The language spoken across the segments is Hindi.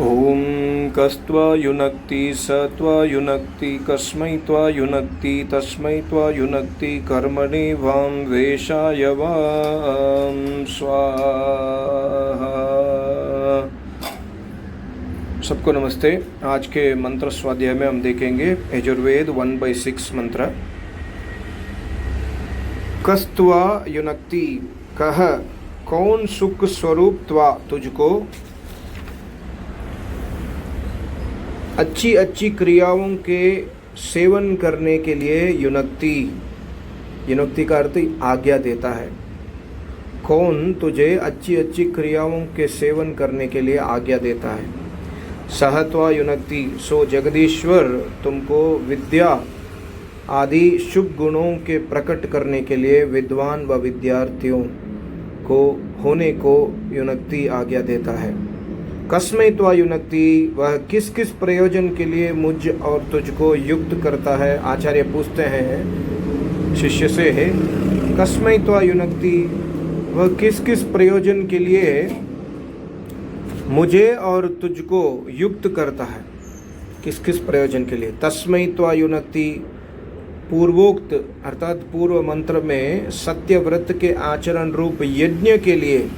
ओम कस्त्वा युनक्ति सत्वा युनक्ति कस्मै त्वा युनक्ति तस्मै त्वा युनक्ति कर्मणि वां वेशाय वां स्वाहा। सबको नमस्ते। आज के मंत्र स्वाध्याय में हम देखेंगे यजुर्वेद 1/6 मंत्र। कस्त्वा युनक्ति, कह कौन सुख स्वरूप त्वा तुझको अच्छी अच्छी क्रियाओं के सेवन करने के लिए युनक्ति, युनक्ति का अर्थ आज्ञा देता है। कौन तुझे अच्छी अच्छी क्रियाओं के सेवन करने के लिए आज्ञा देता है। सहत्वा युनक्ति, सो जगदीश्वर तुमको विद्या आदि शुभ गुणों के प्रकट करने के लिए विद्वान व विद्यार्थियों को होने को युनक्ति आज्ञा देता है। कस्मै त्वा युनक्ति, वह किस किस प्रयोजन के लिए मुझ और तुझको युक्त करता है। आचार्य पूछते हैं शिष्य से, कस्मै त्वा युनक्ति, वह किस किस प्रयोजन के लिए मुझे और तुझको युक्त करता है। किस किस प्रयोजन के लिए। तस्मै त्वा युनक्ति, पूर्वोक्त अर्थात पूर्व मंत्र में सत्यव्रत के आचरण रूप यज्ञ के लिए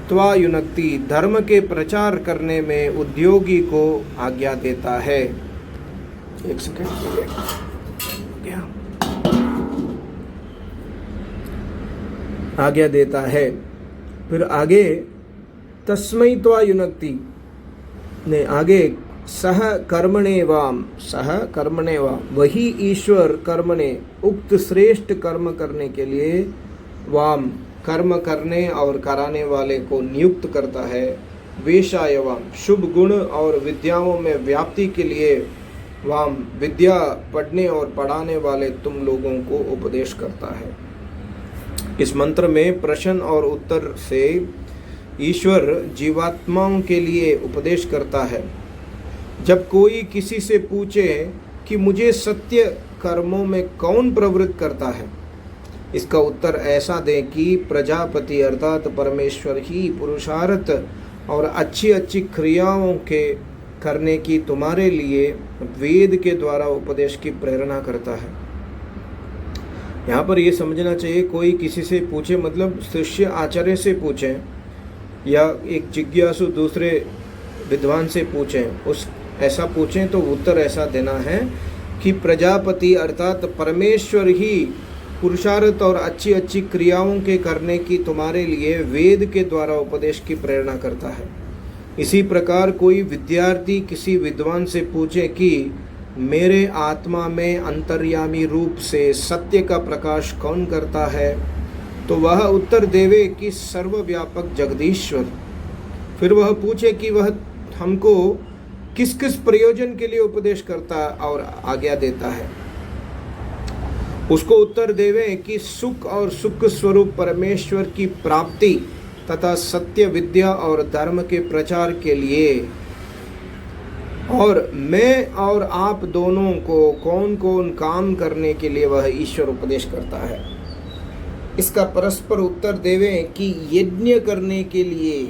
त्वा युनक्ति, धर्म के प्रचार करने में उद्योगी को आज्ञा देता है। एक सेकंड आज्ञा देता है। फिर आगे तस्मै त्वा युनक्ति ने आगे सह कर्मणे वाम, सह कर्मणे वाम, वही ईश्वर कर्मणे उक्त श्रेष्ठ कर्म करने के लिए वाम कर्म करने और कराने वाले को नियुक्त करता है। वेशाय वाम, शुभ गुण और विद्याओं में व्याप्ति के लिए वाम, विद्या पढ़ने और पढ़ाने वाले तुम लोगों को उपदेश करता है। इस मंत्र में प्रश्न और उत्तर से ईश्वर जीवात्माओं के लिए उपदेश करता है। जब कोई किसी से पूछे कि मुझे सत्य कर्मों में कौन प्रवृत्त करता है, इसका उत्तर ऐसा दें कि प्रजापति अर्थात परमेश्वर ही पुरुषार्थ और अच्छी अच्छी क्रियाओं के करने की तुम्हारे लिए वेद के द्वारा उपदेश की प्रेरणा करता है। यहाँ पर ये समझना चाहिए, कोई किसी से पूछे मतलब शिष्य आचार्य से पूछें या एक जिज्ञासु दूसरे विद्वान से पूछें, उस ऐसा पूछें तो उत्तर ऐसा देना है कि प्रजापति अर्थात परमेश्वर ही पुरुषार्थ और अच्छी अच्छी क्रियाओं के करने की तुम्हारे लिए वेद के द्वारा उपदेश की प्रेरणा करता है। इसी प्रकार कोई विद्यार्थी किसी विद्वान से पूछे कि मेरे आत्मा में अंतर्यामी रूप से सत्य का प्रकाश कौन करता है, तो वह उत्तर देवे कि सर्वव्यापक जगदीश्वर। फिर वह पूछे कि वह हमको किस किस प्रयोजन के लिए उपदेश करता और आज्ञा देता है, उसको उत्तर देवे कि सुख और सुख स्वरूप परमेश्वर की प्राप्ति तथा सत्य विद्या और धर्म के प्रचार के लिए, और मैं और आप दोनों को कौन कौन काम करने के लिए वह ईश्वर उपदेश करता है। इसका परस्पर उत्तर देवे कि यज्ञ करने के लिए,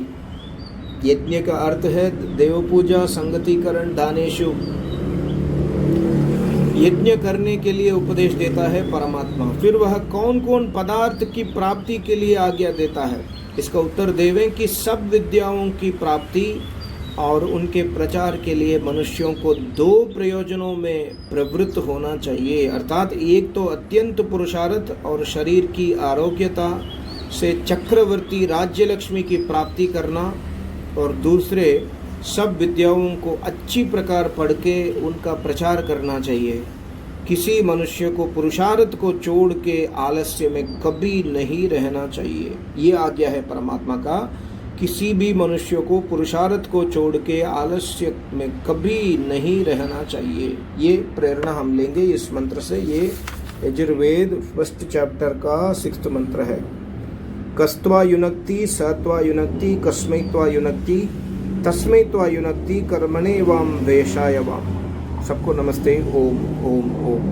यज्ञ का अर्थ है देव पूजा, संगतिकरण, दानेशु, यज्ञ करने के लिए उपदेश देता है परमात्मा। फिर वह कौन कौन पदार्थ की प्राप्ति के लिए आज्ञा देता है, इसका उत्तर देवें कि सब विद्याओं की प्राप्ति और उनके प्रचार के लिए मनुष्यों को दो प्रयोजनों में प्रवृत्त होना चाहिए। अर्थात एक तो अत्यंत पुरुषार्थ और शरीर की आरोग्यता से चक्रवर्ती राज्य लक्ष्मी की प्राप्ति करना, और दूसरे सब विद्याओं को अच्छी प्रकार पढ़ के उनका प्रचार करना चाहिए। किसी मनुष्य को पुरुषार्थ को छोड़ के आलस्य में कभी नहीं रहना चाहिए। ये आज्ञा है परमात्मा का, किसी भी मनुष्य को पुरुषार्थ को छोड़ के आलस्य में कभी नहीं रहना चाहिए। ये प्रेरणा हम लेंगे इस मंत्र से। ये यजुर्वेद 1st चैप्टर का 6th मंत्र है। कस्त्वा युनक्ति, सत्वा युनक्ति, कस्मै त्वा युनक्ति, तस्मै त्वा युनक्ति, कर्मणे वाम वेशाय वाम। सबको नमस्ते। ओम ओम ओम।